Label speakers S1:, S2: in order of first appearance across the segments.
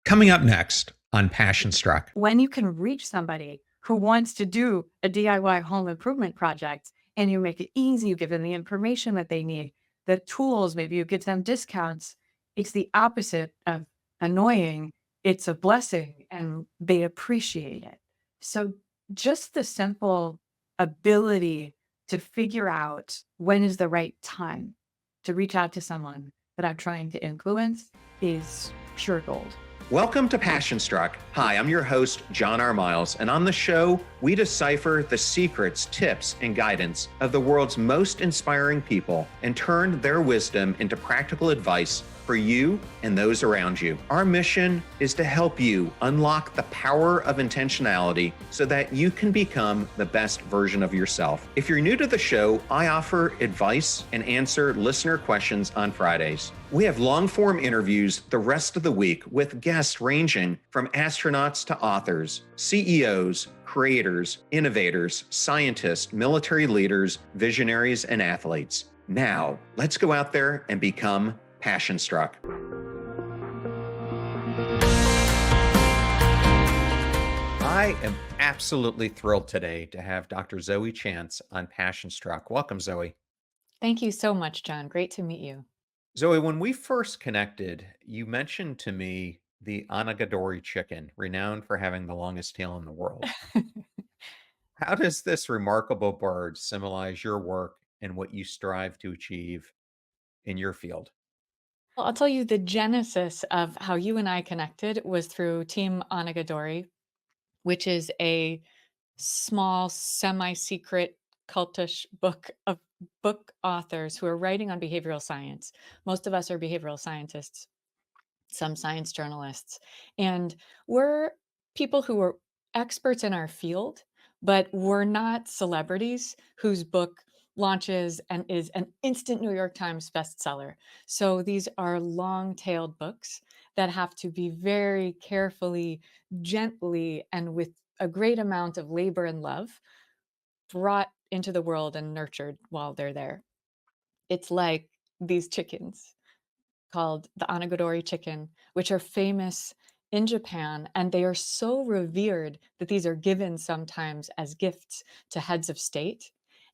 S1: Coming up next on Passion Struck.
S2: When you can reach somebody who wants to do a DIY home improvement project and you make it easy, you give them the information that they need, the tools, maybe you give them discounts, it's the opposite of annoying. It's a blessing and they appreciate it. So just the simple ability to figure out when is the right time to reach out to someone that I'm trying to influence is pure gold.
S1: Welcome to Passion Struck. Hi, I'm your host, John R. Miles, and on the show, we decipher the secrets, tips, and guidance of the world's most inspiring people and turn their wisdom into practical advice for you and those around you. Our mission is to help you unlock the power of intentionality so that you can become the best version of yourself. If you're new to the show, I offer advice and answer listener questions on Fridays. We have long-form interviews the rest of the week with guests ranging from astronauts to authors, CEOs, creators, innovators, scientists, military leaders, visionaries, and athletes. Now, let's go out there and become Passion Struck. I am absolutely thrilled today to have Dr. Zoe Chance on Passion Struck. Welcome, Zoe.
S2: Thank you so much, John. Great to meet you.
S1: Zoe, when we first connected, you mentioned to me the Anagadori chicken, renowned for having the longest tail in the world. How does this remarkable bird symbolize your work and what you strive to achieve in your field?
S2: Well, I'll tell you the genesis of how you and I connected was through Team Onagadori, which is a small, semi-secret, cultish book of book authors who are writing on behavioral science. Most of us are behavioral scientists, some science journalists, and we're people who are experts in our field, but we're not celebrities whose book launches and is an instant New York Times bestseller. So these are long-tailed books that have to be very carefully, gently, and with a great amount of labor and love brought into the world and nurtured while they're there. It's like these chickens called the Anagadori chicken, which are famous in Japan, and they are so revered that these are given sometimes as gifts to heads of state.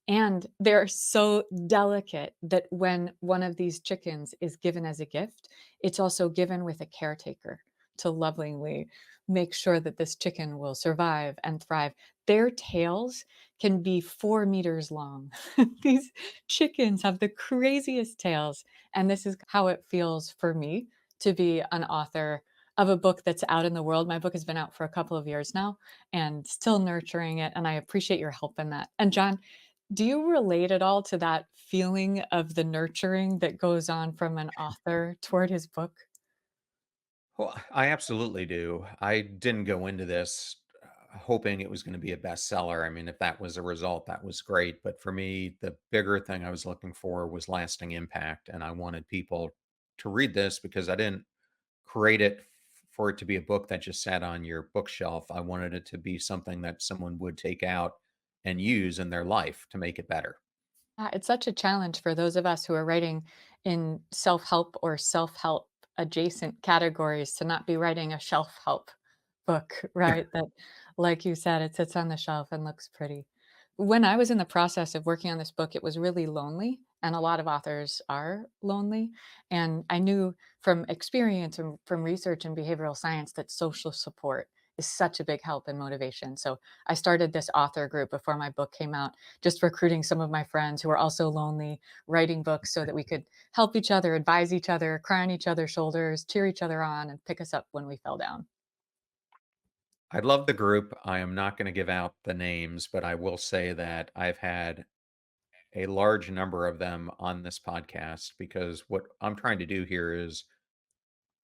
S2: And they're so delicate that when one of these chickens is given as a gift, it's also given with a caretaker to lovingly make sure that this chicken will survive and thrive. Their tails can be 4 meters long. These chickens have the craziest tails. And this is how it feels for me to be an author of a book that's out in the world. My book has been out for a couple of years now and still nurturing it. And I appreciate your help in that. And John, do you relate at all to that feeling of the nurturing that goes on from an author toward his book?
S1: Well, I absolutely do. I didn't go into this hoping it was going to be a bestseller. I mean, if that was a result, that was great. But for me, the bigger thing I was looking for was lasting impact. And I wanted people to read this because I didn't create it for it to be a book that just sat on your bookshelf. I wanted it to be something that someone would take out and use in their life to make it better.
S2: It's such a challenge for those of us who are writing in self-help or self-help adjacent categories to not be writing a shelf-help book, right? That, like you said, it sits on the shelf and looks pretty. When I was in the process of working on this book, it was really lonely, and a lot of authors are lonely. And I knew from experience and from research in behavioral science that social support is such a big help and motivation. So I started this author group before my book came out, just recruiting some of my friends who are also lonely, writing books so that we could help each other, advise each other, cry on each other's shoulders, cheer each other on, and pick us up when we fell down.
S1: I love the group. I am not going to give out the names, but I will say that I've had a large number of them on this podcast because what I'm trying to do here is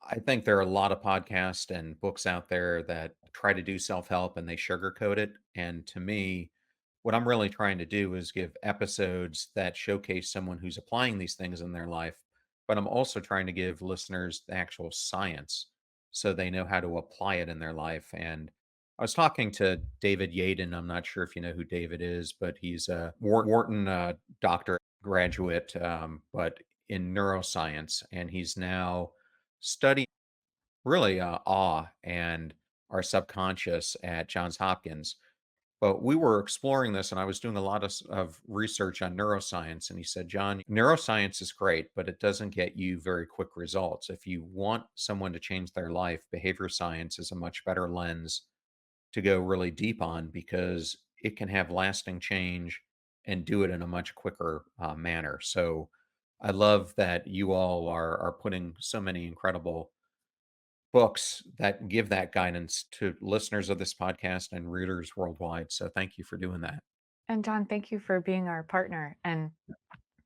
S1: I think there are a lot of podcasts and books out there that try to do self help and they sugarcoat it. And to me, what I'm really trying to do is give episodes that showcase someone who's applying these things in their life. But I'm also trying to give listeners the actual science so they know how to apply it in their life. And I was talking to David Yaden. I'm not sure if you know who David is, but he's a Wharton doctor graduate, but in neuroscience. And he's now studying really awe and our subconscious at Johns Hopkins. But we were exploring this, and I was doing a lot of research on neuroscience. And he said, John, neuroscience is great, but it doesn't get you very quick results. If you want someone to change their life, behavior science is a much better lens to go really deep on because it can have lasting change and do it in a much quicker manner. So I love that you all are putting so many incredible books that give that guidance to listeners of this podcast and readers worldwide. So thank you for doing that.
S2: And John, thank you for being our partner and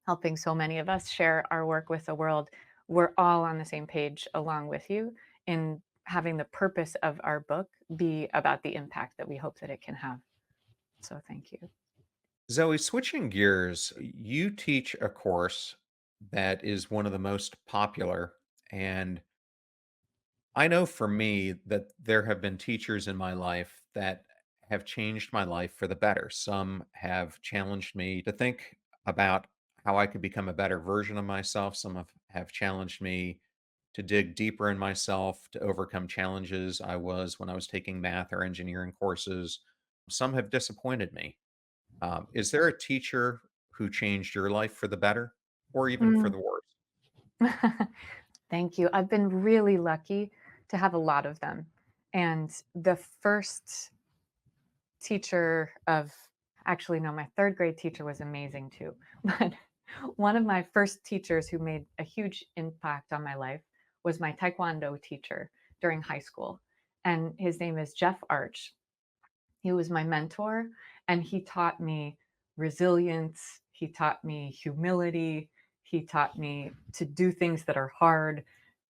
S2: helping so many of us share our work with the world. We're all on the same page along with you in having the purpose of our book be about the impact that we hope that it can have. So thank you.
S1: Zoe, switching gears, you teach a course that is one of the most popular. And I know for me that there have been teachers in my life that have changed my life for the better. Some have challenged me to think about how I could become a better version of myself. Some have challenged me to dig deeper in myself, to overcome challenges I was when I was taking math or engineering courses. Some have disappointed me. Is there a teacher who changed your life for the better or even for
S2: Mm.
S1: the worse?
S2: Thank you. I've been really lucky to have a lot of them. And the first teacher of actually, no, my third grade teacher was amazing too. But one of my first teachers who made a huge impact on my life was my Taekwondo teacher during high school. And his name is Jeff Arch. He was my mentor, and he taught me resilience. He taught me humility. He taught me to do things that are hard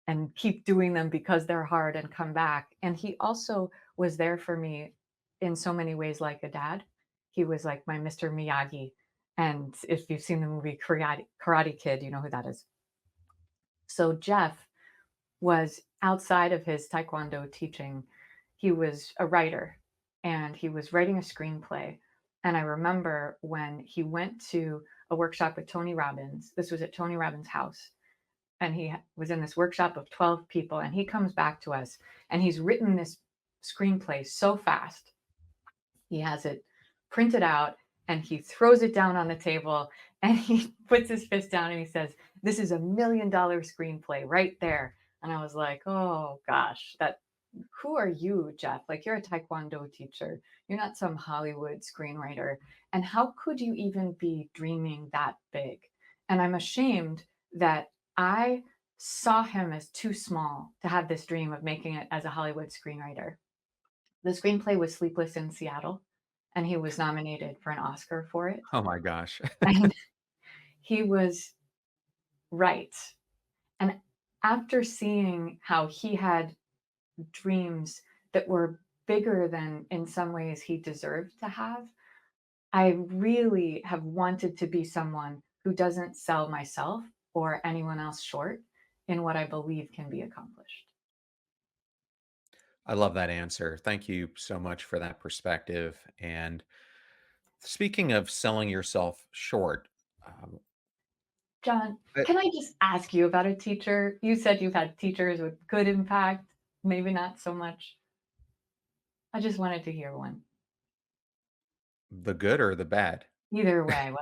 S2: and keep doing them because they're hard and come back. And he also was there for me in so many ways like a dad. He was like my Mr. Miyagi. And if you've seen the movie Karate Kid, you know who that is. So Jeff was outside of his Taekwondo teaching, he was a writer and he was writing a screenplay. And I remember when he went to a workshop with Tony Robbins, this was at Tony Robbins' house, and he was in this workshop of 12 people, and he comes back to us and he's written this screenplay so fast. He has it printed out and he throws it down on the table and he puts his fist down and he says, "This is $1 million screenplay right there." And I was like, "Oh gosh, that who are you, Jeff? Like, you're a Taekwondo teacher. You're not some Hollywood screenwriter. And how could you even be dreaming that big?" And I'm ashamed that I saw him as too small to have this dream of making it as a Hollywood screenwriter. The screenplay was Sleepless in Seattle, and he was nominated for an Oscar for it.
S1: Oh my gosh.
S2: And he was right. And after seeing how he had dreams that were bigger than in some ways he deserved to have, I really have wanted to be someone who doesn't sell myself or anyone else short in what I believe can be accomplished.
S1: I love that answer. Thank you so much for that perspective. And speaking of selling yourself short, um,
S2: John,
S1: I-
S2: can I just ask you about a teacher? You said you've had teachers with good impact, maybe not so much. I just wanted to hear one.
S1: the good or the bad?
S2: Either way,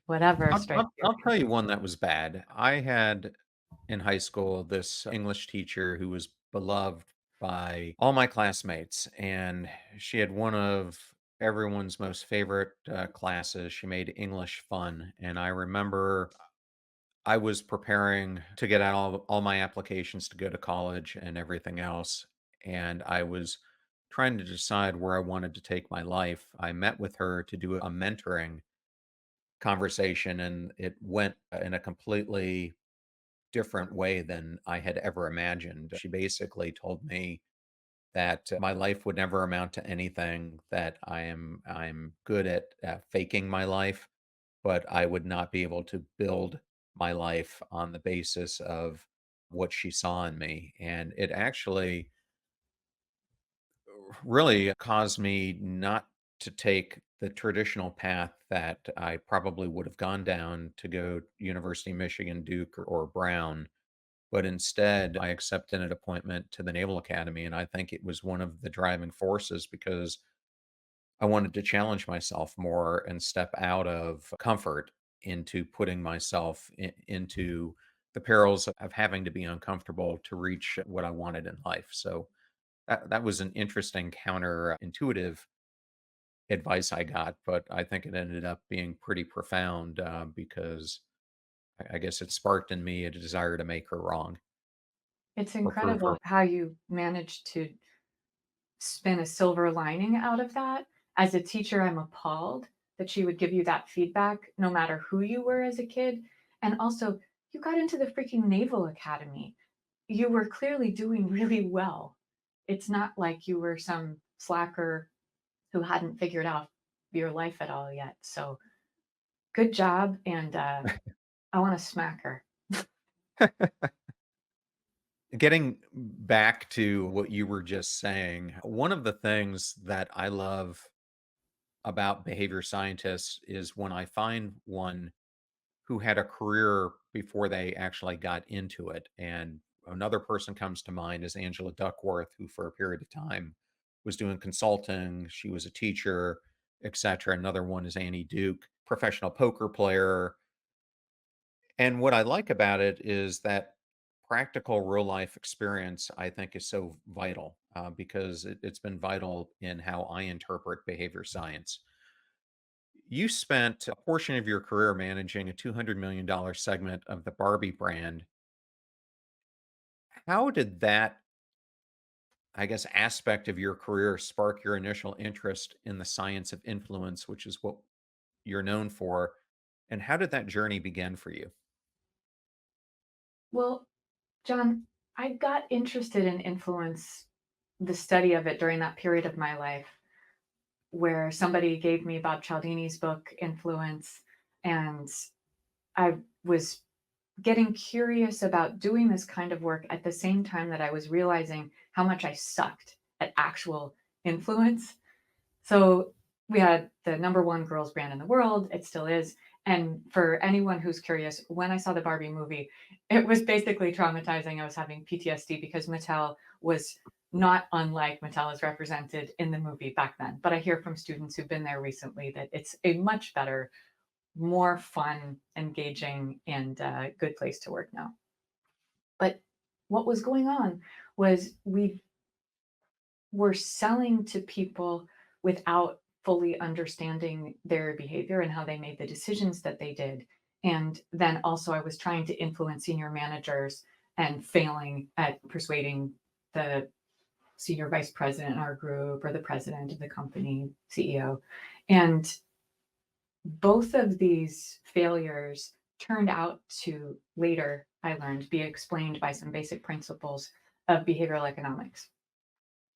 S2: whatever strikes your
S1: I'll tell you one that was bad. I had in high school this English teacher who was beloved by all my classmates, and she had one of everyone's most favorite classes. She made English fun, and I remember I was preparing to get out all my applications to go to college and everything else. And I was trying to decide where I wanted to take my life. I met with her to do a mentoring conversation, and it went in a completely different way than I had ever imagined. She basically told me that my life would never amount to anything, that I'm good at faking my life, but I would not be able to build my life on the basis of what she saw in me. And it actually really caused me not to take the traditional path that I probably would have gone down to go University of Michigan, Duke, or Brown. But instead, I accepted an appointment to the Naval Academy, and I think it was one of the driving forces because I wanted to challenge myself more and step out of comfort into putting myself into the perils of having to be uncomfortable to reach what I wanted in life. So that was an interesting counterintuitive advice I got, but I think it ended up being pretty profound because I guess it sparked in me a desire to make her wrong
S2: It's
S1: or prove her.
S2: incredible how you managed to spin a silver lining out of that. As a teacher, I'm appalled that she would give you that feedback no matter who you were as a kid. And also, you got into the freaking Naval Academy. You were clearly doing really well. It's not like you were some slacker who hadn't figured out your life at all yet. So good job. And I want to smack her.
S1: Getting back to what you were just saying, one of the things that I love about behavior scientists is when I find one who had a career before they actually got into it. And another person comes to mind is Angela Duckworth, who for a period of time was doing consulting. She was a teacher, etc. Another one is Annie Duke, professional poker player. And what I like about it is that practical real life experience, I think, is so vital because it's been vital in how I interpret behavior science. You spent a portion of your career managing a $200 million segment of the Barbie brand. How did that, I guess, aspect of your career spark your initial interest in the science of influence, which is what you're known for? And how did that journey begin for you?
S2: Well, John, I got interested in influence, the study of it during that period of my life where somebody gave me Bob Cialdini's book, Influence, and I was getting curious about doing this kind of work at the same time that I was realizing how much I sucked at actual influence. So we had the number one girls brand in the world. It still is. And for anyone who's curious, when I saw the Barbie movie, it was basically traumatizing. I was having PTSD because Mattel was not unlike Mattel is represented in the movie back then. But I hear from students who've been there recently that it's a much better, more fun, engaging, and good place to work now. But what was going on was we were selling to people without fully understanding their behavior and how they made the decisions that they did. And then also, I was trying to influence senior managers and failing at persuading the senior vice president in our group or the president of the company, CEO. And both of these failures turned out to later, I learned, be explained by some basic principles of behavioral economics.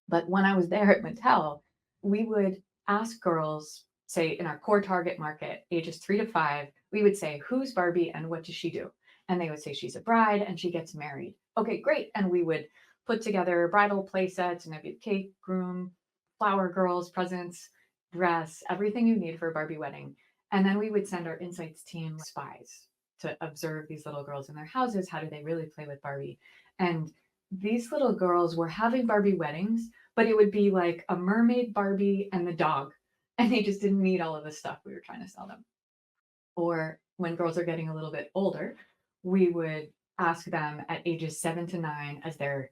S2: But when I was there at Mattel, we would ask girls, say in our core target market, ages 3 to 5, we would say, "Who's Barbie and what does she do?" And they would say, "She's a bride and she gets married." Okay, great. And we would put together bridal play sets and there'd be cake, groom, flower girls, presents, dress, everything you need for a Barbie wedding. And then we would send our insights team spies to observe these little girls in their houses. How do they really play with Barbie? And these little girls were having Barbie weddings, but it would be like a mermaid Barbie and the dog. And they just didn't need all of the stuff we were trying to sell them. Or when girls are getting a little bit older, we would ask them at ages 7 to 9, as they're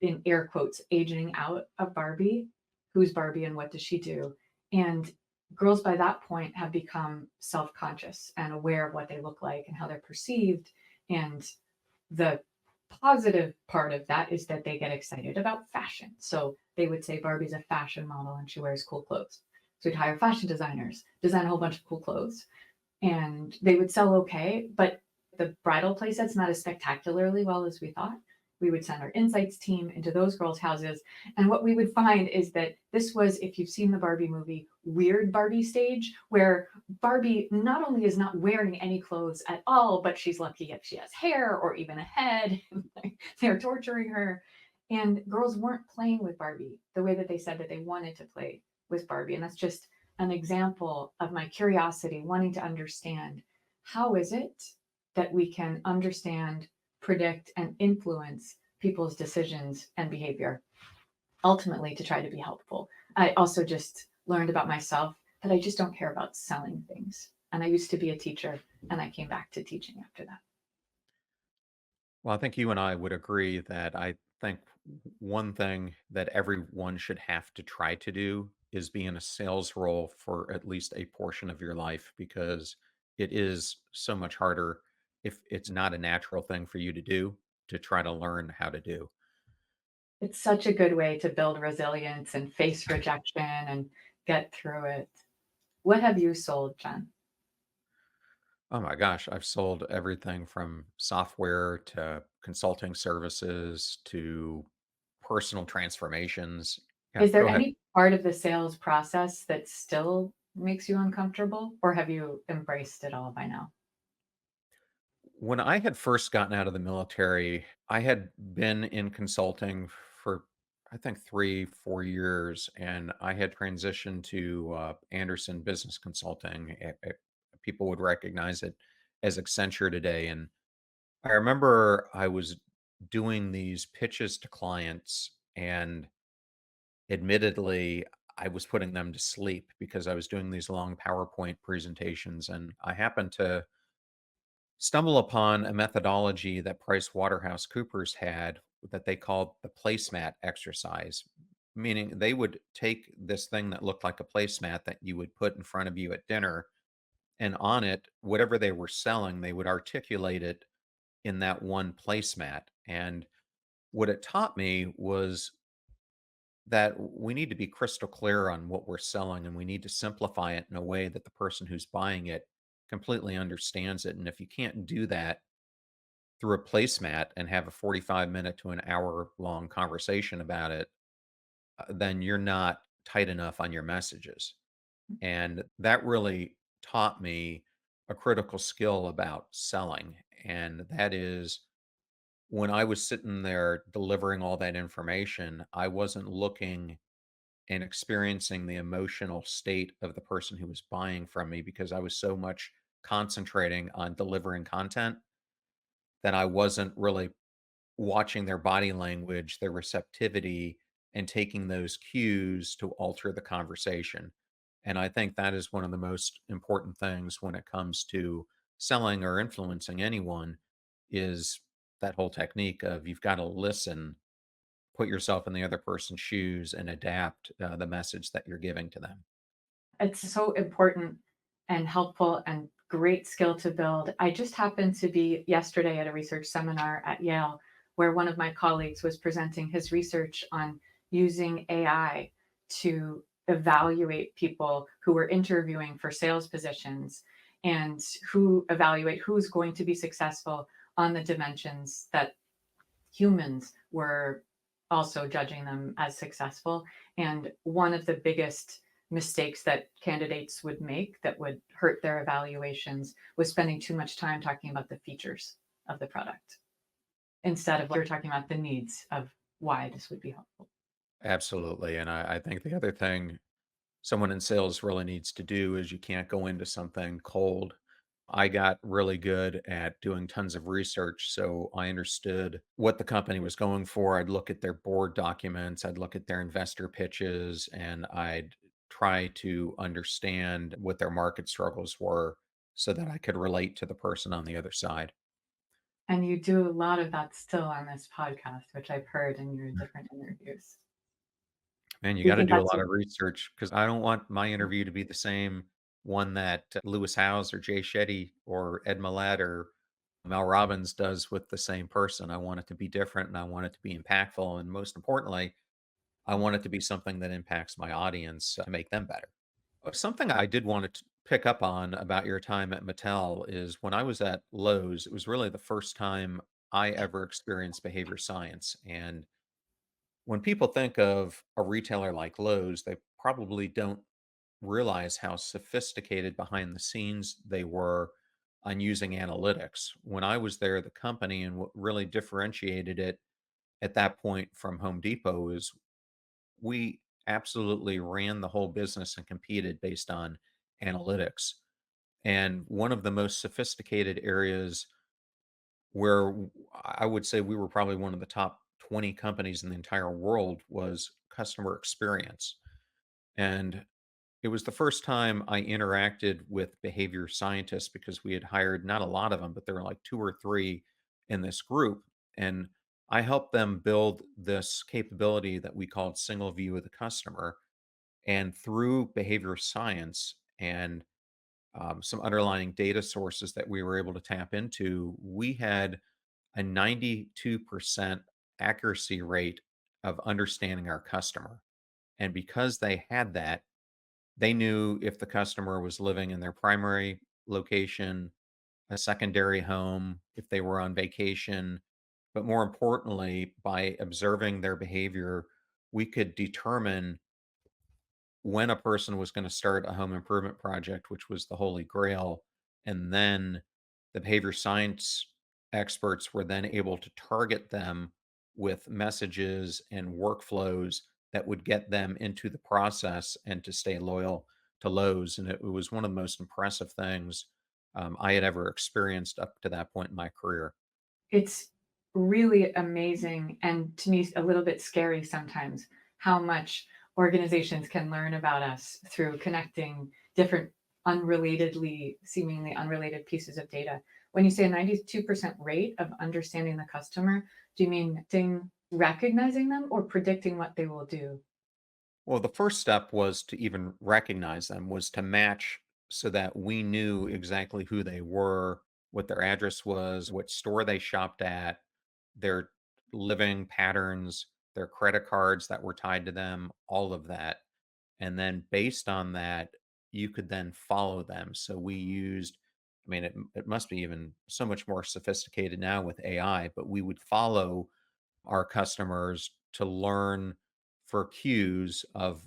S2: in air quotes, aging out of Barbie, who's Barbie and what does she do? And girls by that point have become self conscious and aware of what they look like and how they're perceived. And the positive part of that is that they get excited about fashion. So they would say Barbie's a fashion model and she wears cool clothes. So we'd hire fashion designers, design a whole bunch of cool clothes, and they would sell okay, but the bridal playsets not as spectacularly well as we thought. We would send our insights team into those girls' houses. And what we would find is that this was, if you've seen the Barbie movie, weird Barbie stage, where Barbie not only is not wearing any clothes at all, but she's lucky if she has hair or even a head. They're torturing her. And girls weren't playing with Barbie the way that they said that they wanted to play with Barbie. And that's just an example of my curiosity, wanting to understand how is it that we can understand predict, and influence people's decisions and behavior, ultimately to try to be helpful. I also just learned about myself that I just don't care about selling things. And I used to be a teacher and I came back to teaching after that.
S3: Well, I think you and I would agree that I think one thing that everyone should have to try to do is be in a sales role for at least a portion of your life because it is so much harder if it's not a natural thing for you to try to learn how to do.
S2: It's such a good way to build resilience and face rejection and get through it. What have you sold, Jen?
S3: Oh my gosh, I've sold everything from software to consulting services to personal transformations. Yeah,
S2: Is there
S3: go ahead.
S2: any part of the sales process that still makes you uncomfortable, or have you embraced it all by now?
S3: When I had first gotten out of the military, I had been in consulting for I think 3, 4 years, and I had transitioned to Anderson Business Consulting. People would recognize it as Accenture today. And I remember I was doing these pitches to clients, and admittedly, I was putting them to sleep because I was doing these long PowerPoint presentations. And I happened to stumble upon a methodology that PricewaterhouseCoopers had that they called the placemat exercise, meaning they would take this thing that looked like a placemat that you would put in front of you at dinner, and on it, whatever they were selling, they would articulate it in that one placemat. And what it taught me was that we need to be crystal clear on what we're selling and we need to simplify it in a way that the person who's buying it completely understands it. And if you can't do that through a placemat and have a 45-minute to an hour long conversation about it, then you're not tight enough on your messages. And that really taught me a critical skill about selling. And that is when I was sitting there delivering all that information, I wasn't looking and experiencing the emotional state of the person who was buying from me because I was so much concentrating on delivering content that I wasn't really watching their body language, their receptivity, and taking those cues to alter the conversation. And I think that is one of the most important things when it comes to selling or influencing anyone is that whole technique of you've got to listen, put yourself in the other person's shoes, and adapt the message that you're giving to them.
S2: It's so important and helpful and great skill to build. I just happened to be yesterday at a research seminar at Yale where one of my colleagues was presenting his research on using AI to evaluate people who were interviewing for sales positions and who evaluate who's going to be successful on the dimensions that humans were also judging them as successful. And one of the biggest mistakes that candidates would make that would hurt their evaluations was spending too much time talking about the features of the product instead of what you're talking about the needs of why this would be helpful.
S3: Absolutely. And I think the other thing someone in sales really needs to do is you can't go into something cold. I got really good at doing tons of research. So I understood what the company was going for. I'd look at their board documents, I'd look at their investor pitches, and I'd try to understand what their market struggles were so that I could relate to the person on the other side.
S2: And you do a lot of that still on this podcast, which I've heard in your different interviews.
S3: Man, you
S2: Do you
S3: got to
S2: think
S3: do a
S2: that's
S3: lot
S2: your
S3: of research because I don't want my interview to be the same one that Lewis Howes or Jay Shetty or Ed Millett or Mel Robbins does with the same person. I want it to be different and I want it to be impactful. And most importantly, I want it to be something that impacts my audience to make them better. Something I did want to pick up on about your time at Mattel is when I was at Lowe's, it was really the first time I ever experienced behavior science. And when people think of a retailer like Lowe's, they probably don't realize how sophisticated behind the scenes they were on using analytics. When I was there, the company and what really differentiated it at that point from Home Depot is we absolutely ran the whole business and competed based on analytics. And one of the most sophisticated areas where I would say we were probably one of the top 20 companies in the entire world was customer experience. And it was the first time I interacted with behavior scientists because we had hired not a lot of them, but there were like two or three in this group. And I helped them build this capability that we called single view of the customer. And through behavior science and some underlying data sources that we were able to tap into, we had a 92% accuracy rate of understanding our customer. And because they had that, they knew if the customer was living in their primary location, a secondary home, if they were on vacation. But more importantly, by observing their behavior, we could determine when a person was going to start a home improvement project, which was the holy grail. And then the behavior science experts were then able to target them with messages and workflows that would get them into the process and to stay loyal to Lowe's. And it was one of the most impressive things I had ever experienced up to that point in my career.
S2: It's really amazing and to me a little bit scary sometimes how much organizations can learn about us through connecting different unrelatedly, seemingly unrelated pieces of data. When you say a 92% rate of understanding the customer, do you mean recognizing them or predicting what they will do?
S3: Well, the first step was to even recognize them, was to match so that we knew exactly who they were, what their address was, what store they shopped at, their living patterns, their credit cards that were tied to them, all of that. And then based on that, you could then follow them. So we used, I mean, it must be even so much more sophisticated now with AI, but we would follow our customers to learn for cues of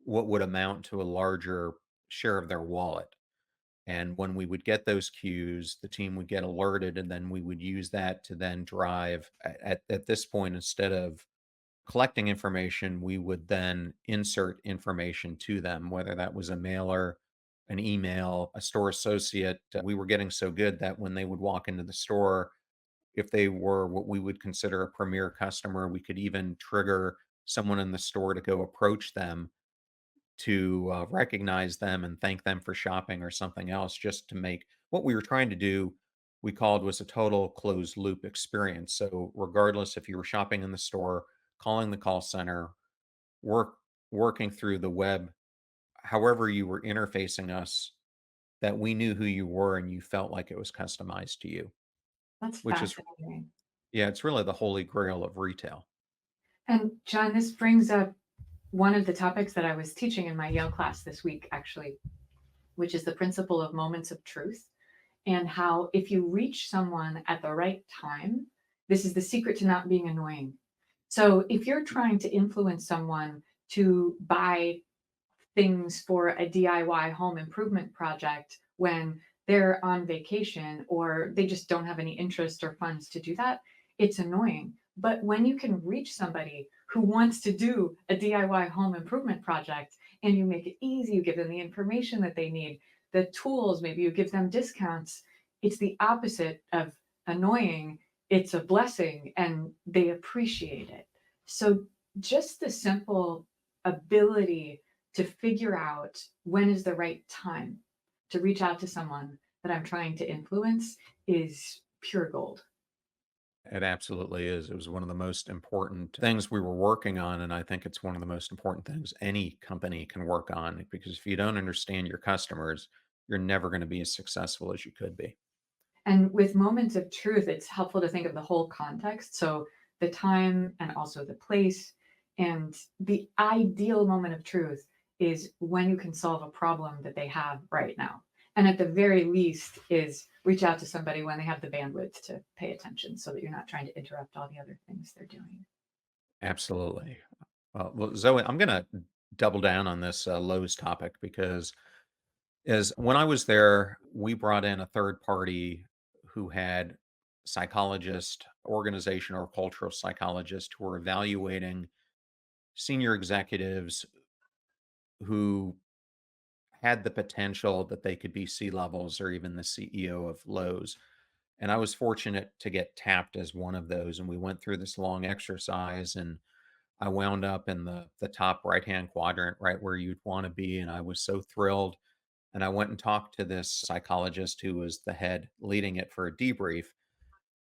S3: what would amount to a larger share of their wallet. And when we would get those cues, the team would get alerted, and then we would use that to then drive. At this point, instead of collecting information, we would then insert information to them, whether that was a mailer, an email, a store associate. We were getting so good that when they would walk into the store, if they were what we would consider a premier customer, we could even trigger someone in the store to go approach them to recognize them and thank them for shopping or something else, just to make what we were trying to do, we called was a total closed loop experience. So, regardless if you were shopping in the store, calling the call center, work, working through the web, however you were interfacing us, that we knew who you were and you felt like it was customized to you,
S2: That's
S3: which is,
S2: fascinating.
S3: yeah, it's really the holy grail of retail.
S2: And John, this brings up one of the topics that I was teaching in my Yale class this week, actually, which is the principle of moments of truth and how if you reach someone at the right time, this is the secret to not being annoying. So if you're trying to influence someone to buy things for a DIY home improvement project when they're on vacation or they just don't have any interest or funds to do that, it's annoying. But when you can reach somebody who wants to do a DIY home improvement project and you make it easy, you give them the information that they need, the tools, maybe you give them discounts, it's the opposite of annoying. It's a blessing and they appreciate it. So just the simple ability to figure out when is the right time to reach out to someone that I'm trying to influence is pure gold.
S3: It absolutely is. It was one of the most important things we were working on. And I think it's one of the most important things any company can work on because if you don't understand your customers, you're never going to be as successful as you could be.
S2: And with moments of truth, it's helpful to think of the whole context. So the time and also the place. And the ideal moment of truth is when you can solve a problem that they have right now. And at the very least is reach out to somebody when they have the bandwidth to pay attention so that you're not trying to interrupt all the other things they're doing.
S3: Absolutely. Well, Zoe, I'm going to double down on this Lowe's topic because as when I was there, we brought in a third party who had psychologist, organizational or cultural psychologists who were evaluating senior executives who had the potential that they could be C levels or even the CEO of Lowe's. And I was fortunate to get tapped as one of those. And we went through this long exercise, and I wound up in the top right hand quadrant, right where you'd want to be. And I was so thrilled. And I went and talked to this psychologist who was the head leading it for a debrief.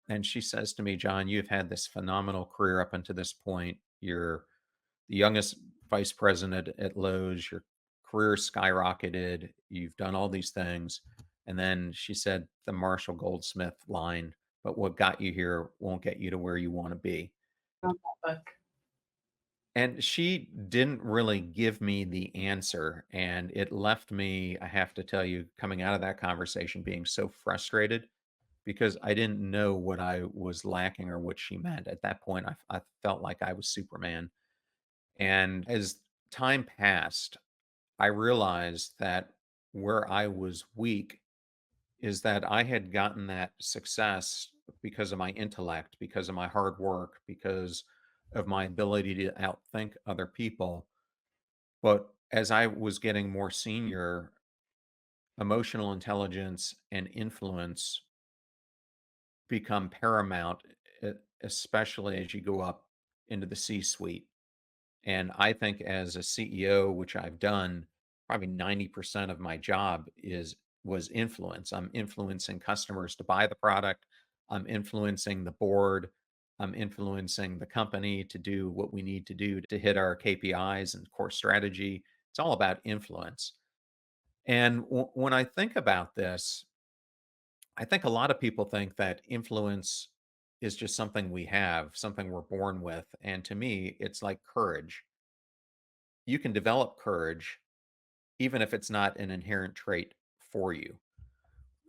S3: And she says to me, John, you've had this phenomenal career up until this point. You're the youngest vice president at Lowe's. Your career skyrocketed. You've done all these things. And then she said the Marshall Goldsmith line, but what got you here won't get you to where you want to be.
S2: Love that book.
S3: And she didn't really give me the answer. And it left me, I have to tell you, coming out of that conversation being so frustrated because I didn't know what I was lacking or what she meant. At that point, I felt like I was Superman. And as time passed, I realized that where I was weak is that I had gotten that success because of my intellect, because of my hard work, because of my ability to outthink other people. But as I was getting more senior, emotional intelligence and influence become paramount, especially as you go up into the C suite. And I think as a CEO, which I've done, probably 90% of my job is was influence. I'm influencing customers to buy the product. I'm influencing the board. I'm influencing the company to do what we need to do to hit our KPIs and core strategy. It's all about influence. And when I think about this, I think a lot of people think that influence is just something we have, something we're born with. And to me, it's like courage. You can develop courage even if it's not an inherent trait for you.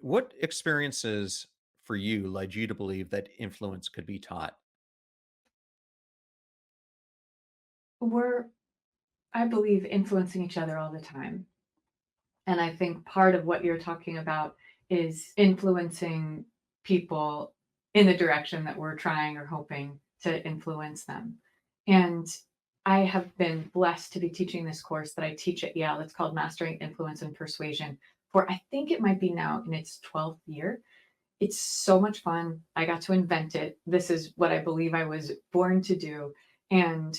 S3: What experiences for you led you to believe that influence could be taught?
S2: We're, I believe, influencing each other all the time. And I think part of what you're talking about is influencing people in the direction that we're trying or hoping to influence them. And I have been blessed to be teaching this course that I teach at Yale. It's called Mastering Influence and Persuasion. For I think it might be now in its 12th year. It's so much fun. I got to invent it. This is what I believe I was born to do. And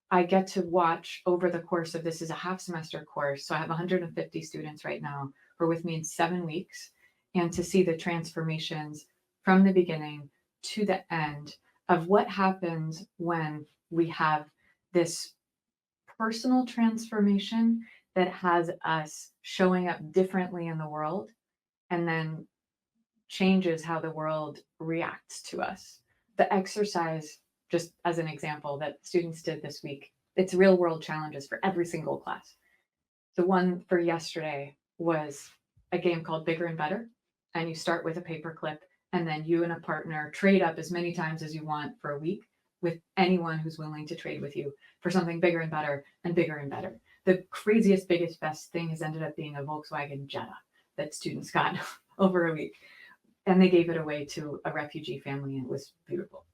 S2: I get to watch over the course of this is a half semester course. So I have 150 students right now who are with me in 7 weeks. And to see the transformations from the beginning to the end of what happens when we have this personal transformation that has us showing up differently in the world and then changes how the world reacts to us. The exercise, just as an example, that students did this week, it's real world challenges for every single class. The one for yesterday was a game called Bigger and Better. And you start with a paper clip, and then you and a partner trade up as many times as you want for a week with anyone who's willing to trade with you for something bigger and better and bigger and better. The craziest, biggest, best thing has ended up being a Volkswagen Jetta that students got over a week. And they gave it away to a refugee family, and it was beautiful.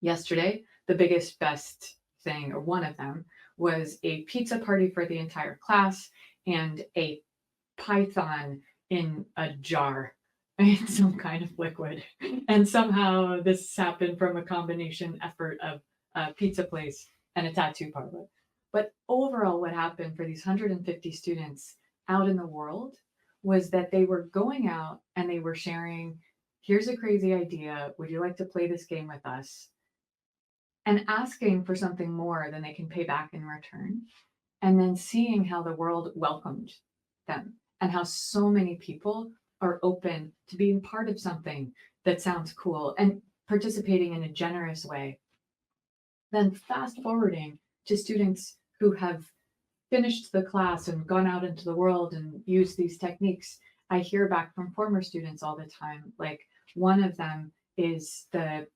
S2: Yesterday, the biggest, best thing, or one of them, was a pizza party for the entire class and a python in a jar in some kind of liquid. And somehow this happened from a combination effort of a pizza place and a tattoo parlor. But overall, what happened for these 150 students out in the world was that they were going out and they were sharing, here's a crazy idea. Would you like to play this game with us? And asking for something more than they can pay back in return. And then seeing how the world welcomed them and how so many people are open to being part of something that sounds cool and participating in a generous way. Then fast forwarding to students who have finished the class and gone out into the world and used these techniques. I hear back from former students all the time. Like one of them is has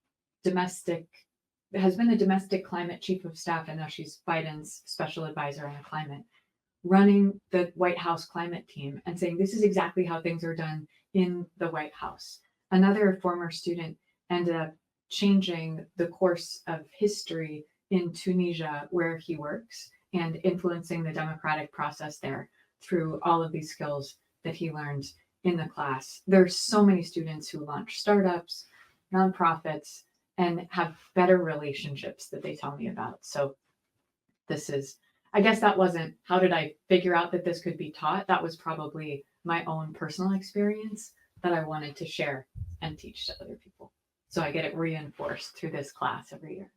S2: been the domestic climate chief of staff, and now she's Biden's special advisor on the climate, running the White House climate team and saying, this is exactly how things are done in the White House. Another former student ended up changing the course of history in Tunisia, where he works, and influencing the democratic process there through all of these skills that he learned in the class. There's so many students who launch startups, nonprofits, and have better relationships that they tell me about. So this is, I guess that wasn't, how did I figure out that this could be taught? That was probably my own personal experience that I wanted to share and teach to other people. So I get it reinforced through this class every year.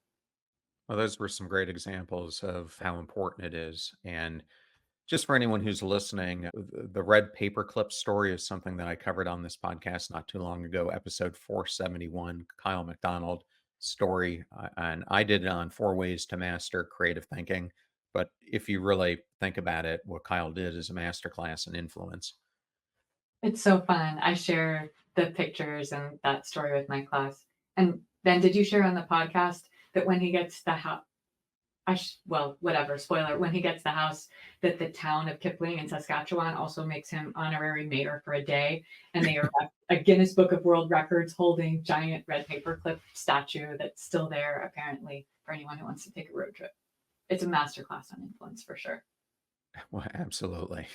S3: Well, those were some great examples of how important it is. And just for anyone who's listening, the red paperclip story is something that I covered on this podcast not too long ago, episode 471, Kyle McDonald story. And I did it on 4 ways to master creative thinking. But if you really think about it, what Kyle did is a masterclass in influence.
S2: It's so fun. I share the pictures and that story with my class. And Ben, did you share on the podcast that when he gets the house, well, whatever, spoiler, when he gets the house, that the town of Kipling in Saskatchewan also makes him honorary mayor for a day. And they are a Guinness Book of World Records holding giant red paperclip statue that's still there, apparently, for anyone who wants to take a road trip. It's a masterclass on influence for sure.
S3: Well, absolutely.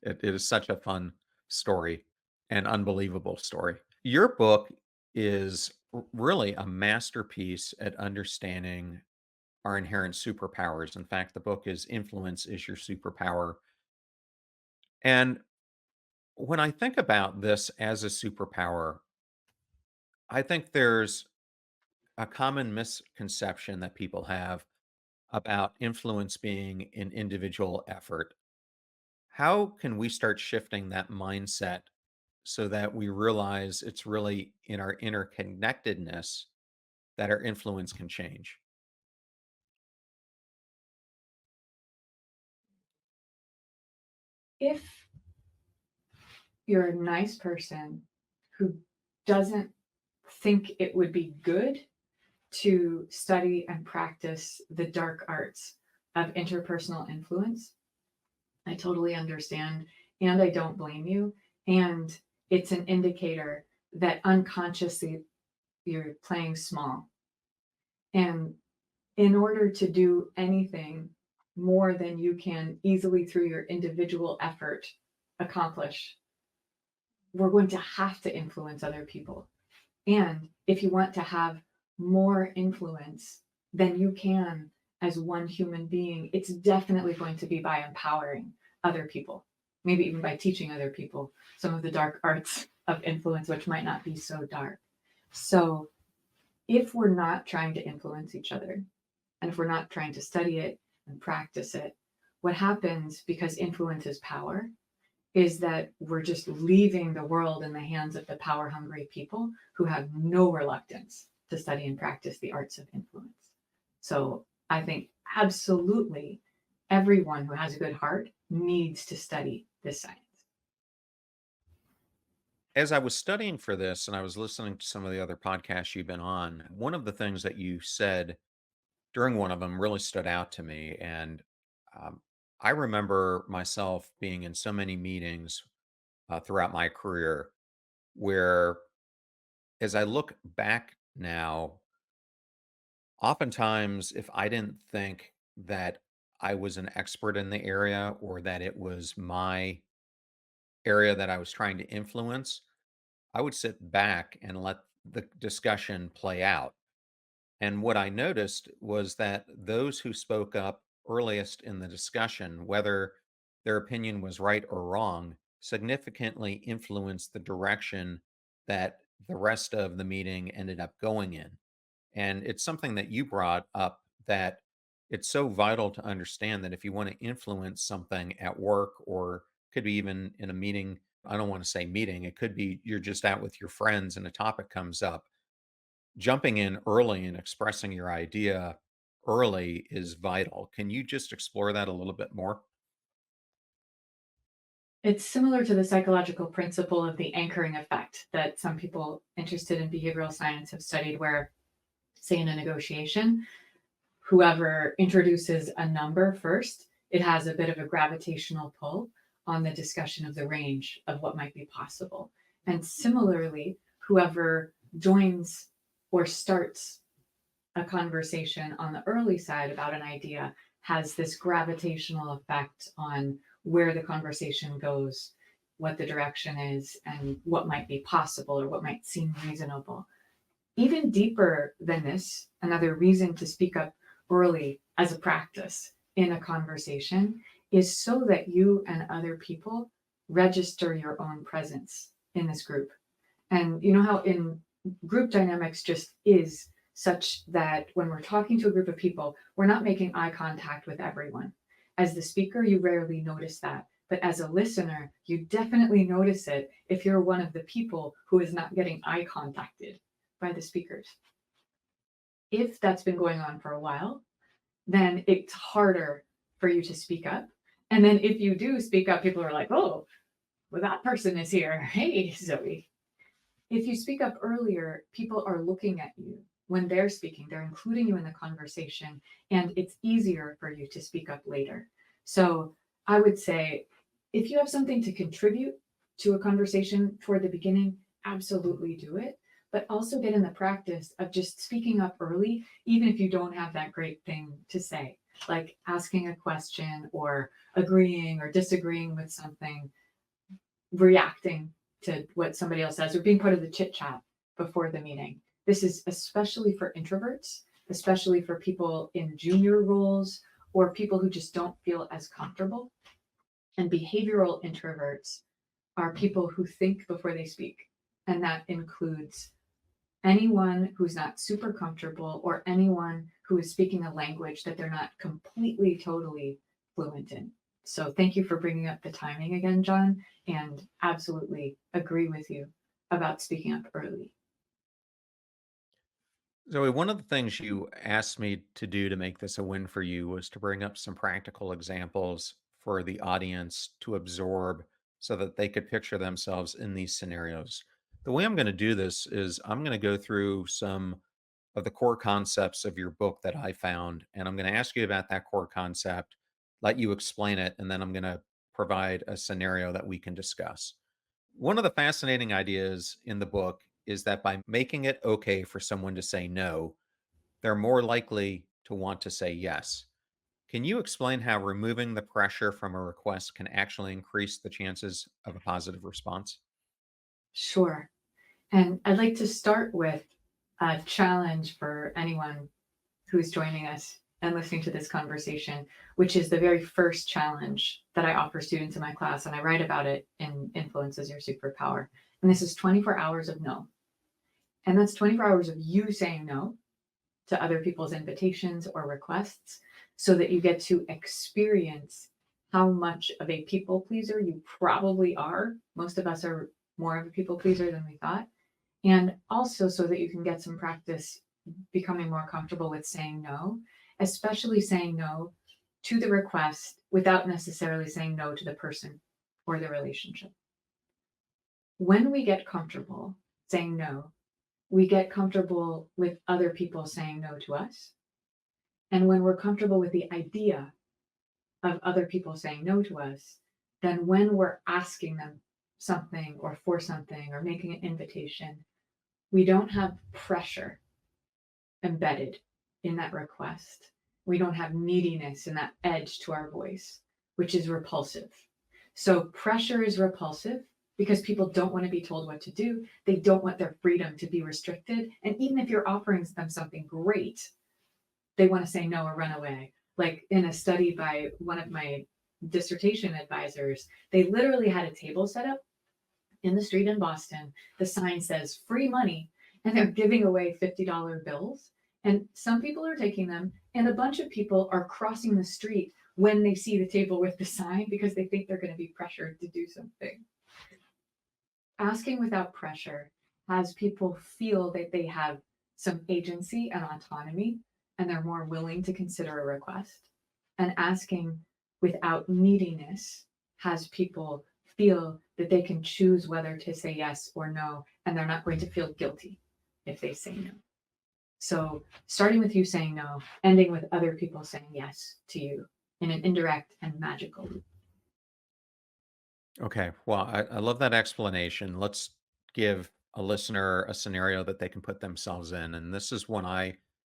S3: It is such a fun story, an unbelievable story. Your book is really a masterpiece at understanding our inherent superpowers. In fact, the book is Influence Is Your Superpower. And when I think about this as a superpower, I think there's a common misconception that people have about influence being an individual effort. How can we start shifting that mindset so that we realize it's really in our interconnectedness that our influence can change?
S2: If you're a nice person who doesn't think it would be good to study and practice the dark arts of interpersonal influence, I totally understand and I don't blame you. And it's an indicator that unconsciously you're playing small. And in order to do anything more than you can easily through your individual effort accomplish, we're going to have to influence other people. And if you want to have more influence than you can as one human being, it's definitely going to be by empowering other people, maybe even by teaching other people some of the dark arts of influence, which might not be so dark. So if we're not trying to influence each other, and if we're not trying to study it and practice it, what happens, because influence is power, is that we're just leaving the world in the hands of the power hungry people who have no reluctance to study and practice the arts of influence. So I think absolutely everyone who has a good heart needs to study this science.
S3: As I was studying for this and I was listening to some of the other podcasts you've been on, one of the things that you said during one of them really stood out to me. And um, I remember myself being in so many meetings throughout my career where, as I look back now, oftentimes if I didn't think that I was an expert in the area or that it was my area that I was trying to influence, I would sit back and let the discussion play out. And what I noticed was that those who spoke up earliest in the discussion, whether their opinion was right or wrong, significantly influenced the direction that the rest of the meeting ended up going in. And it's something that you brought up, that it's so vital to understand that if you want to influence something at work, or could be even in a meeting, I don't want to say meeting, it could be you're just out with your friends and a topic comes up. Jumping in early and expressing your idea early is vital. Can you just explore that a little bit more?
S2: It's similar to the psychological principle of the anchoring effect that some people interested in behavioral science have studied, where, say, in a negotiation, whoever introduces a number first, it has a bit of a gravitational pull on the discussion of the range of what might be possible. And similarly, whoever joins or starts a conversation on the early side about an idea has this gravitational effect on where the conversation goes, what the direction is and what might be possible or what might seem reasonable. Even deeper than this, another reason to speak up early as a practice in a conversation is so that you and other people register your own presence in this group. And you know how in group dynamics just is such that when we're talking to a group of people, we're not making eye contact with everyone. As the speaker, you rarely notice that. But as a listener, you definitely notice it if you're one of the people who is not getting eye contacted by the speakers. If that's been going on for a while, then it's harder for you to speak up. And then if you do speak up, people are like, oh, well, that person is here. Hey, Zoe. If you speak up earlier, people are looking at you when they're speaking. They're including you in the conversation, and it's easier for you to speak up later. So I would say if you have something to contribute to a conversation toward the beginning, absolutely do it. But also get in the practice of just speaking up early, even if you don't have that great thing to say, like asking a question or agreeing or disagreeing with something, reacting to what somebody else says, or being part of the chit chat before the meeting. This is especially for introverts, especially for people in junior roles or people who just don't feel as comfortable. And behavioral introverts are people who think before they speak. And that includes anyone who's not super comfortable or anyone who is speaking a language that they're not completely, totally fluent in. So thank you for bringing up the timing again, John, and absolutely agree with you about speaking up early.
S3: Zoe, one of the things you asked me to do to make this a win for you was to bring up some practical examples for the audience to absorb so that they could picture themselves in these scenarios. The way I'm going to do this is I'm going to go through some of the core concepts of your book that I found, and I'm going to ask you about that core concept, let you explain it, and then I'm going to provide a scenario that we can discuss. One of the fascinating ideas in the book is that by making it okay for someone to say no, they're more likely to want to say yes. Can you explain how removing the pressure from a request can actually increase the chances of a positive response?
S2: Sure. And I'd like to start with a challenge for anyone who's joining us and listening to this conversation, which is the very first challenge that I offer students in my class. And I write about it in Influence Is Your Superpower. And this is 24 hours of no. And that's 24 hours of you saying no to other people's invitations or requests so that you get to experience how much of a people pleaser you probably are. Most of us are more of a people pleaser than we thought. And also so that you can get some practice becoming more comfortable with saying no, especially saying no to the request without necessarily saying no to the person or the relationship. When we get comfortable saying no, we get comfortable with other people saying no to us. And when we're comfortable with the idea of other people saying no to us, then when we're asking them something or for something or making an invitation, we don't have pressure embedded in that request. We don't have neediness in that edge to our voice, which is repulsive. So pressure is repulsive because people don't want to be told what to do. They don't want their freedom to be restricted. And even if you're offering them something great, they want to say no or run away. Like in a study by one of my dissertation advisors, they literally had a table set up in the street in Boston. The sign says free money, and they're giving away $50 bills. And some people are taking them, and a bunch of people are crossing the street when they see the table with the sign because they think they're going to be pressured to do something. Asking without pressure has people feel that they have some agency and autonomy, and they're more willing to consider a request. And asking without neediness has people feel that they can choose whether to say yes or no, and they're not going to feel guilty if they say no. So starting with you saying no, ending with other people saying yes to you in an indirect and magical loop.
S3: Okay. Well, I love that explanation. Let's give a listener a scenario that they can put themselves in. And this is one I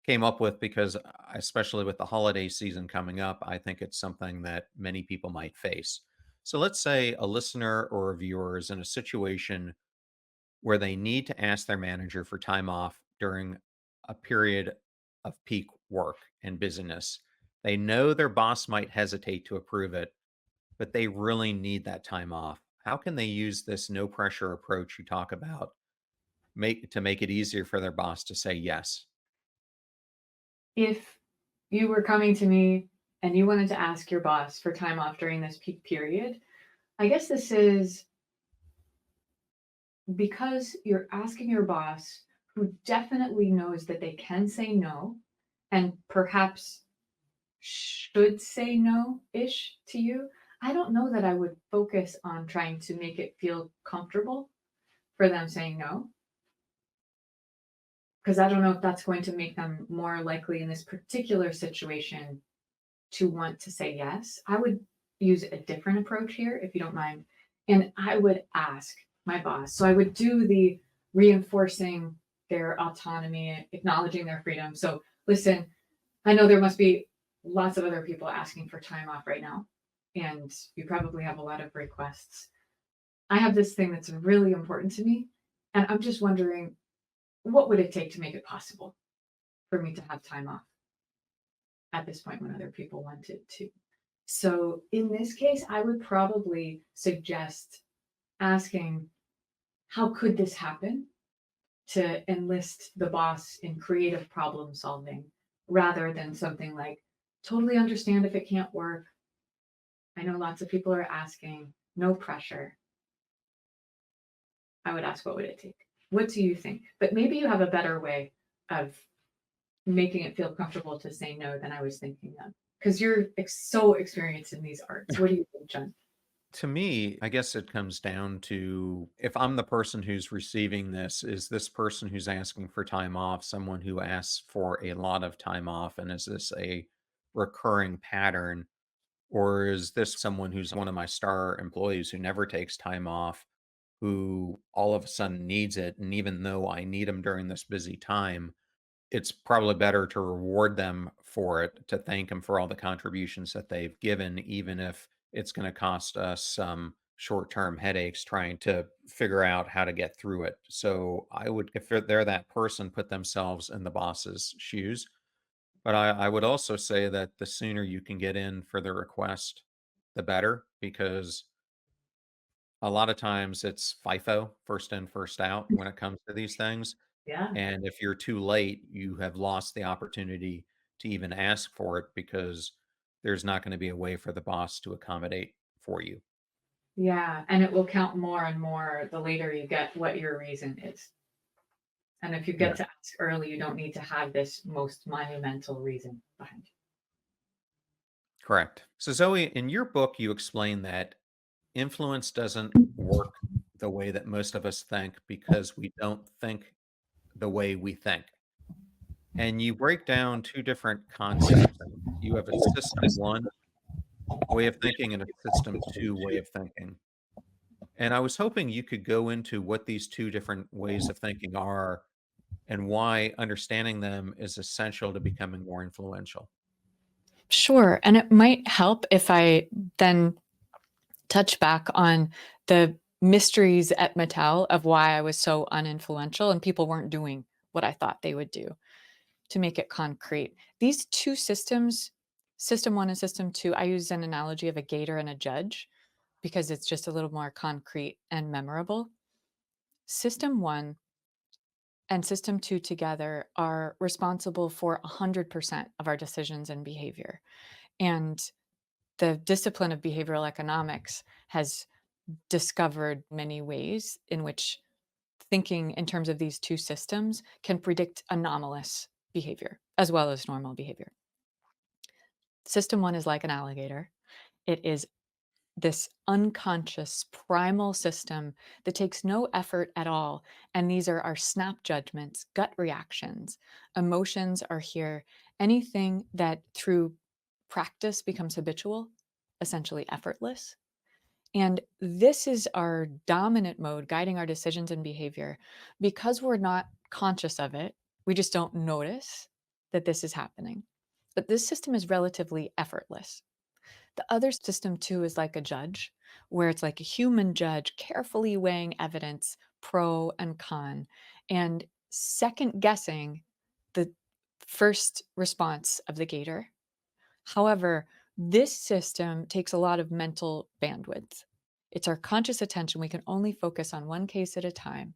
S3: came up with because, especially with the holiday season coming up, I think it's something that many people might face. So let's say a listener or a viewer is in a situation where they need to ask their manager for time off during a period of peak work and busyness. They know their boss might hesitate to approve it, but they really need that time off. How can they use this no pressure approach you talk about make it easier for their boss to say yes?
S2: If you were coming to me and you wanted to ask your boss for time off during this peak period, I guess this is because you're asking your boss who definitely knows that they can say no and perhaps should say no ish to you. I don't know that I would focus on trying to make it feel comfortable for them saying no, because I don't know if that's going to make them more likely in this particular situation to want to say yes. I would use a different approach here, if you don't mind. And I would ask my boss. So I would do the reinforcing their autonomy, acknowledging their freedom. So listen, I know there must be lots of other people asking for time off right now, and you probably have a lot of requests. I have this thing that's really important to me, and I'm just wondering what would it take to make it possible for me to have time off at this point when other people wanted to. So in this case, I would probably suggest asking, how could this happen? To enlist the boss in creative problem solving rather than something like, totally understand if it can't work. I know lots of people are asking, no pressure. I would ask, what would it take? What do you think? But maybe you have a better way of making it feel comfortable to say no than I was thinking of. Because you're so experienced in these arts. What do you think, John?
S3: To me, I guess it comes down to if I'm the person who's receiving this, is this person who's asking for time off someone who asks for a lot of time off? And is this a recurring pattern? Or is this someone who's one of my star employees who never takes time off, who all of a sudden needs it? And even though I need them during this busy time, it's probably better to reward them for it, to thank them for all the contributions that they've given, even if it's going to cost us some short-term headaches trying to figure out how to get through it. So I would, if they're that person, put themselves in the boss's shoes. But I would also say that the sooner you can get in for the request, the better, because a lot of times it's FIFO, first in, first out, when it comes to these things.
S2: Yeah.
S3: And if you're too late, you have lost the opportunity to even ask for it because there's not going to be a way for the boss to accommodate for you.
S2: Yeah. And it will count more and more the later you get what your reason is. And if you
S3: Yeah,
S2: get to ask early, you don't need to have this most monumental reason behind it.
S3: correct. So, Zoe, in your book, you explain that influence doesn't work the way that most of us think because we don't think the way we think. And you break down two different concepts. You have a system one way of thinking and a system two way of thinking. And I was hoping you could go into what these two different ways of thinking are and why understanding them is essential to becoming more influential.
S2: Sure. And it might help if I then touch back on the mysteries at Mattel of why I was so uninfluential and people weren't doing what I thought they would do to make it concrete. These two systems, system one and system two, I use an analogy of a gator and a judge because it's just a little more concrete and memorable. System one and system two together are responsible for 100% of our decisions and behavior. And the discipline of behavioral economics has discovered many ways in which thinking in terms of these two systems can predict anomalous behavior as well as normal behavior. System one is like an alligator. It is this unconscious primal system that takes no effort at all. And these are our snap judgments, gut reactions, emotions are here. Anything that through practice becomes habitual, essentially effortless. And this is our dominant mode guiding our decisions and behavior. Because we're not conscious of it, we just don't notice that this is happening. But this system is relatively effortless. The other system too is like a judge, where it's like a human judge carefully weighing evidence, pro and con, and second guessing the first response of the gator. However, this system takes a lot of mental bandwidth. It's our conscious attention. We can only focus on one case at a time.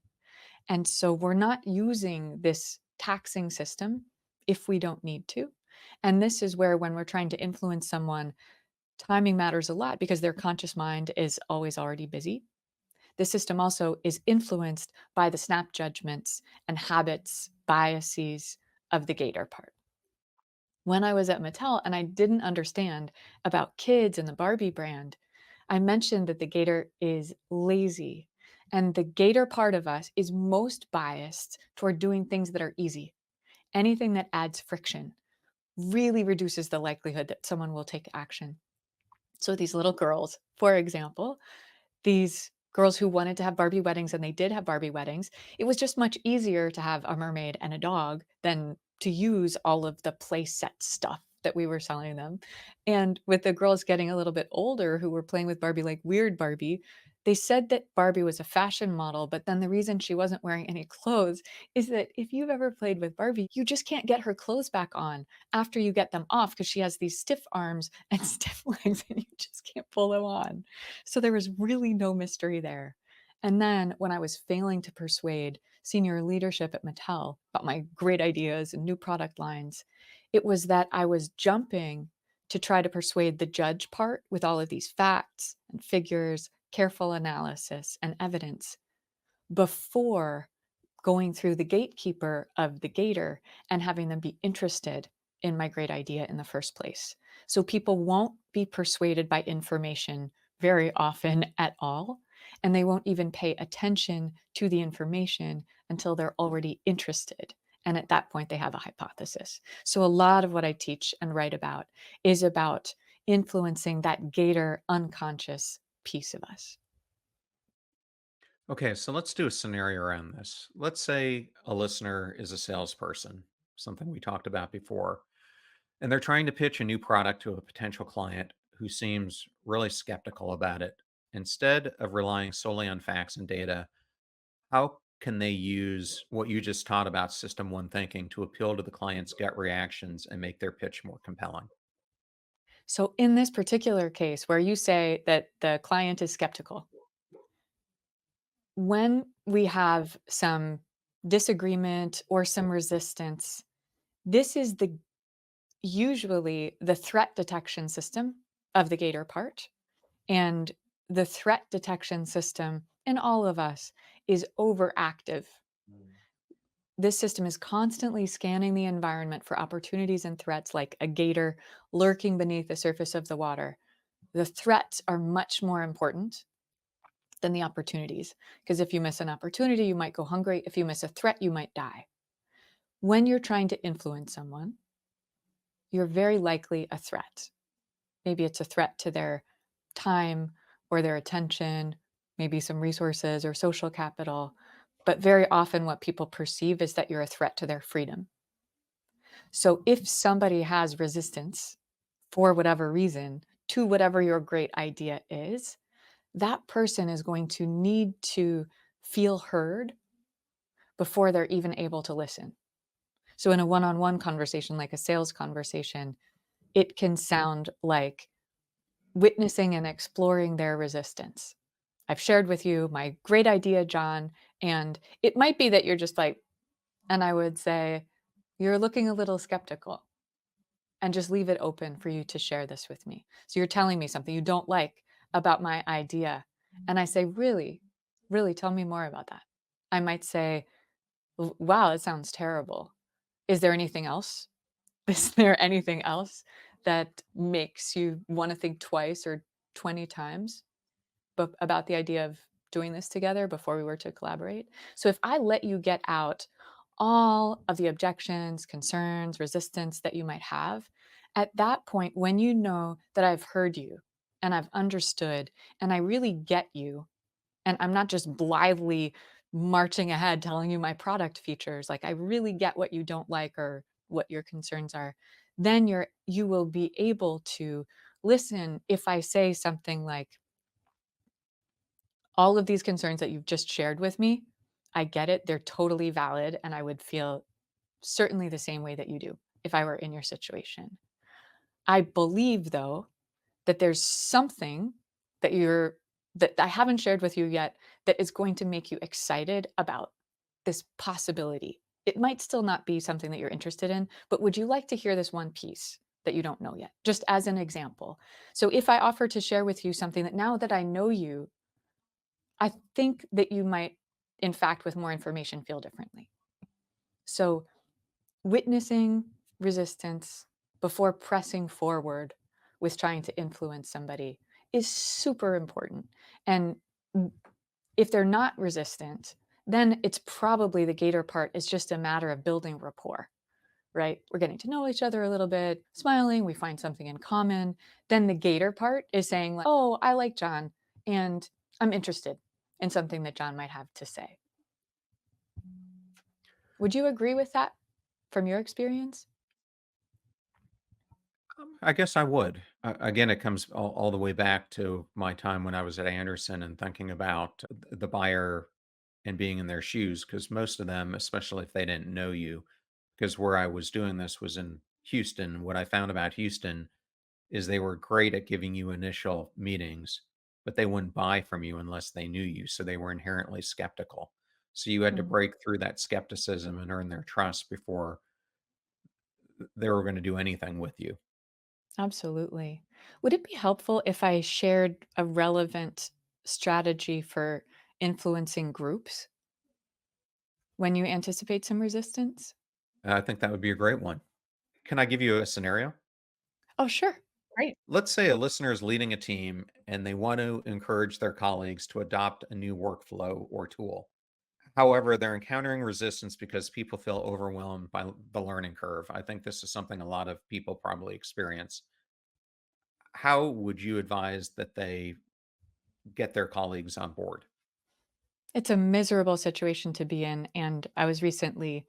S2: And so we're not using this taxing system if we don't need to. And this is where, when we're trying to influence someone, timing matters a lot because their conscious mind is always already busy. The system also is influenced by the snap judgments and habits, biases of the gator part. When I was at Mattel and I didn't understand about kids and the Barbie brand, I mentioned that the gator is lazy. And the gator part of us is most biased toward doing things that are easy. Anything that adds friction really reduces the likelihood that someone will take action. So these little girls, for example, these girls who wanted to have Barbie weddings and they did have Barbie weddings, it was just much easier to have a mermaid and a dog than to use all of the play set stuff that we were selling them. And with the girls getting a little bit older who were playing with Barbie, like weird Barbie, they said that Barbie was a fashion model, but then the reason she wasn't wearing any clothes is that if you've ever played with Barbie, you just can't get her clothes back on after you get them off because she has these stiff arms and stiff legs and you just can't pull them on. So there was really no mystery there. And then when I was failing to persuade senior leadership at Mattel about my great ideas and new product lines, it was that I was jumping to try to persuade the judge part with all of these facts and figures, careful analysis, and evidence before going through the gatekeeper of the gator and having them be interested in my great idea in the first place. So people won't be persuaded by information very often at all, and they won't even pay attention to the information until they're already interested. And at that point, they have a hypothesis. So a lot of what I teach and write about is about influencing that gator unconscious piece of us.
S3: Okay, so let's do a scenario around this. Let's say a listener is a salesperson, something we talked about before, and they're trying to pitch a new product to a potential client who seems really skeptical about it. Instead of relying solely on facts and data, how can they use what you just taught about System One thinking to appeal to the client's gut reactions and make their pitch more compelling?
S2: So, in this particular case where you say that the client is skeptical, when we have some disagreement or some resistance, this is the usually the threat detection system of the gator part. And the threat detection system in all of us is overactive. This system is constantly scanning the environment for opportunities and threats like a gator lurking beneath the surface of the water. The threats are much more important than the opportunities. Because if you miss an opportunity, you might go hungry. If you miss a threat, you might die. When you're trying to influence someone, you're very likely a threat. Maybe it's a threat to their time or their attention, maybe some resources or social capital. But very often, what people perceive is that you're a threat to their freedom. So if somebody has resistance for whatever reason to whatever your great idea is, that person is going to need to feel heard before they're even able to listen. So, in a one on one conversation, like a sales conversation, it can sound like witnessing and exploring their resistance. I've shared with you my great idea, John, and it might be that you're just like, and I would say, you're looking a little skeptical and just leave it open for you to share this with me. So, you're telling me something you don't like about my idea. And I say, really, really, tell me more about that. I might say, wow, it sounds terrible. Is there anything else? Is there anything else that makes you want to think twice or 20 times about the idea of doing this together before we were to collaborate? So if I let you get out all of the objections, concerns, resistance that you might have, at that point, when you know that I've heard you and I've understood and I really get you, and I'm not just blithely marching ahead telling you my product features, like I really get what you don't like or what your concerns are, then you will be able to listen, if I say something like, all of these concerns that you've just shared with me, I get it. They're totally valid. And I would feel certainly the same way that you do if I were in your situation. I believe, though, that there's something that that I haven't shared with you yet that is going to make you excited about this possibility. It might still not be something that you're interested in, but would you like to hear this one piece that you don't know yet? Just as an example. So if I offer to share with you something that now that I know you, I think that you might, in fact, with more information, feel differently. So witnessing resistance before pressing forward with trying to influence somebody is super important. And if they're not resistant, then it's probably the gator part is just a matter of building rapport, right? We're getting to know each other a little bit, smiling, we find something in common. Then the gator part is saying, like, oh, I like John and I'm interested in something that John might have to say. Would you agree with that from your experience?
S3: I guess I would. Again, it comes all the way back to my time when I was at Anderson and thinking about the buyer and being in their shoes, because most of them, especially if they didn't know you, because where I was doing this was in Houston. What I found about Houston is they were great at giving you initial meetings, but they wouldn't buy from you unless they knew you. So they were inherently skeptical. So you had to
S2: Mhm.
S3: break through that skepticism and earn their trust before they were going to do anything with you.
S2: Absolutely. Would it be helpful if I shared a relevant strategy for influencing groups when you anticipate some resistance?
S3: I think that would be a great one. Can I give you a scenario?
S2: Oh, sure. Great.
S3: Let's say a listener is leading a team and they want to encourage their colleagues to adopt a new workflow or tool. However, they're encountering resistance because people feel overwhelmed by the learning curve. I think this is something a lot of people probably experience. How would you advise that they get their colleagues on board?
S2: It's a miserable situation to be in. And I was recently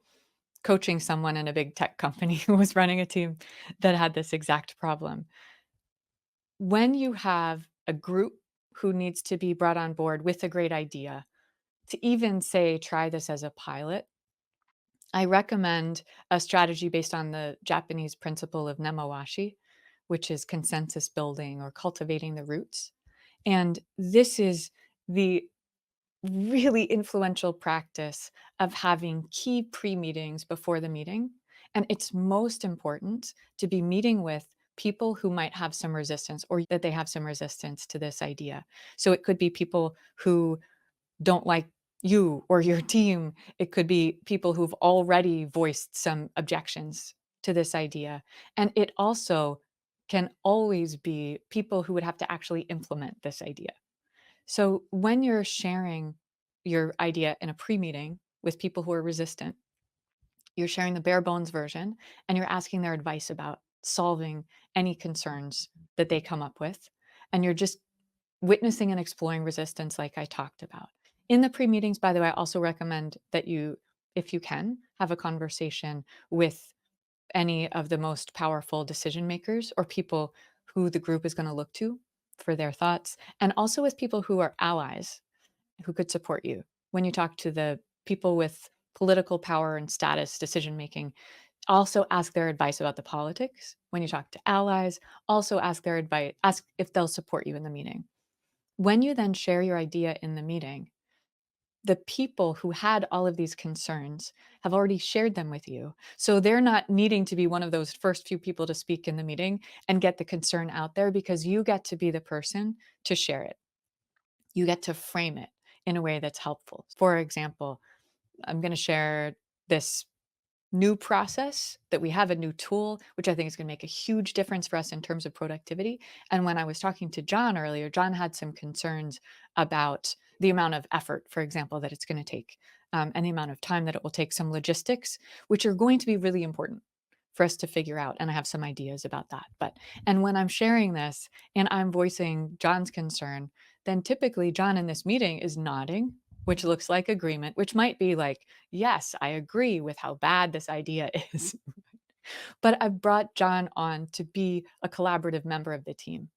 S2: coaching someone in a big tech company who was running a team that had this exact problem. When you have a group who needs to be brought on board with a great idea, to even say, try this as a pilot, I recommend a strategy based on the Japanese principle of nemawashi, which is consensus building or cultivating the roots. And this is the really influential practice of having key pre-meetings before the meeting. And it's most important to be meeting with people who might have some resistance or that they have some resistance to this idea. So it could be people who don't like you or your team. It could be people who've already voiced some objections to this idea. And it also can always be people who would have to actually implement this idea. So when you're sharing your idea in a pre-meeting with people who are resistant, you're sharing the bare bones version and you're asking their advice about solving any concerns that they come up with. And you're just witnessing and exploring resistance like I talked about. In the pre-meetings, by the way, I also recommend that you, if you can, have a conversation with any of the most powerful decision makers or people who the group is going to look to for their thoughts, and also with people who are allies who could support you. When you talk to the people with political power and status decision making, also ask their advice about the politics. When you talk to allies, also ask their advice, ask if they'll support you in the meeting. When you then share your idea in the meeting, the people who had all of these concerns have already shared them with you. So they're not needing to be one of those first few people to speak in the meeting and get the concern out there because you get to be the person to share it. You get to frame it in a way that's helpful. For example, I'm going to share this new process that we have, a new tool, which I think is going to make a huge difference for us in terms of productivity. And when I was talking to John earlier, John had some concerns about the amount of effort, for example, that it's going to take, and the amount of time that it will take, some logistics, which are going to be really important for us to figure out. And I have some ideas about that. And when I'm sharing this and I'm voicing John's concern, then typically John in this meeting is nodding, which looks like agreement, which might be like, yes, I agree with how bad this idea is. But I brought John on to be a collaborative member of the team.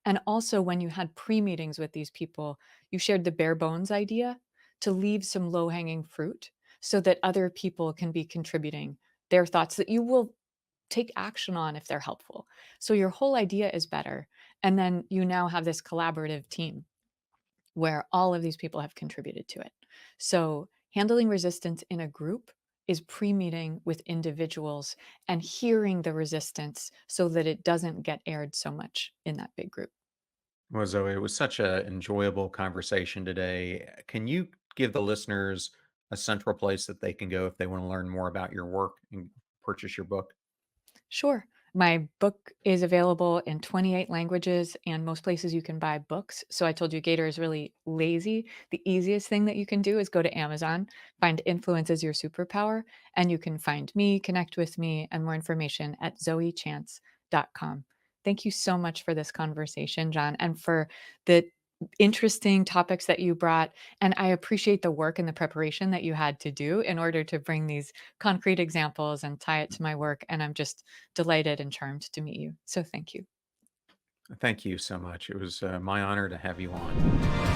S2: And also, when you had pre meetings with these people, you shared the bare bones idea to leave some low hanging fruit so that other people can be contributing their thoughts that you will take action on if they're helpful. So your whole idea is better. And then you now have this collaborative team where all of these people have contributed to it. So handling resistance in a group is pre-meeting with individuals and hearing the resistance so that it doesn't get aired so much in that big group.
S3: Well, Zoe, it was such an enjoyable conversation today. Can you give the listeners a central place that they can go if they want to learn more about your work and purchase your book?
S2: Sure. My book is available in 28 languages and most places you can buy books. So I told you Gator is really lazy. The easiest thing that you can do is go to Amazon, find Influence Is Your Superpower, and you can find me, connect with me, and more information at zoechance.com. Thank you so much for this conversation, John, and for the interesting topics that you brought. And I appreciate the work and the preparation that you had to do in order to bring these concrete examples and tie it to my work. And I'm just delighted and charmed to meet you. So thank you.
S3: Thank you so much. It was my honor to have you on.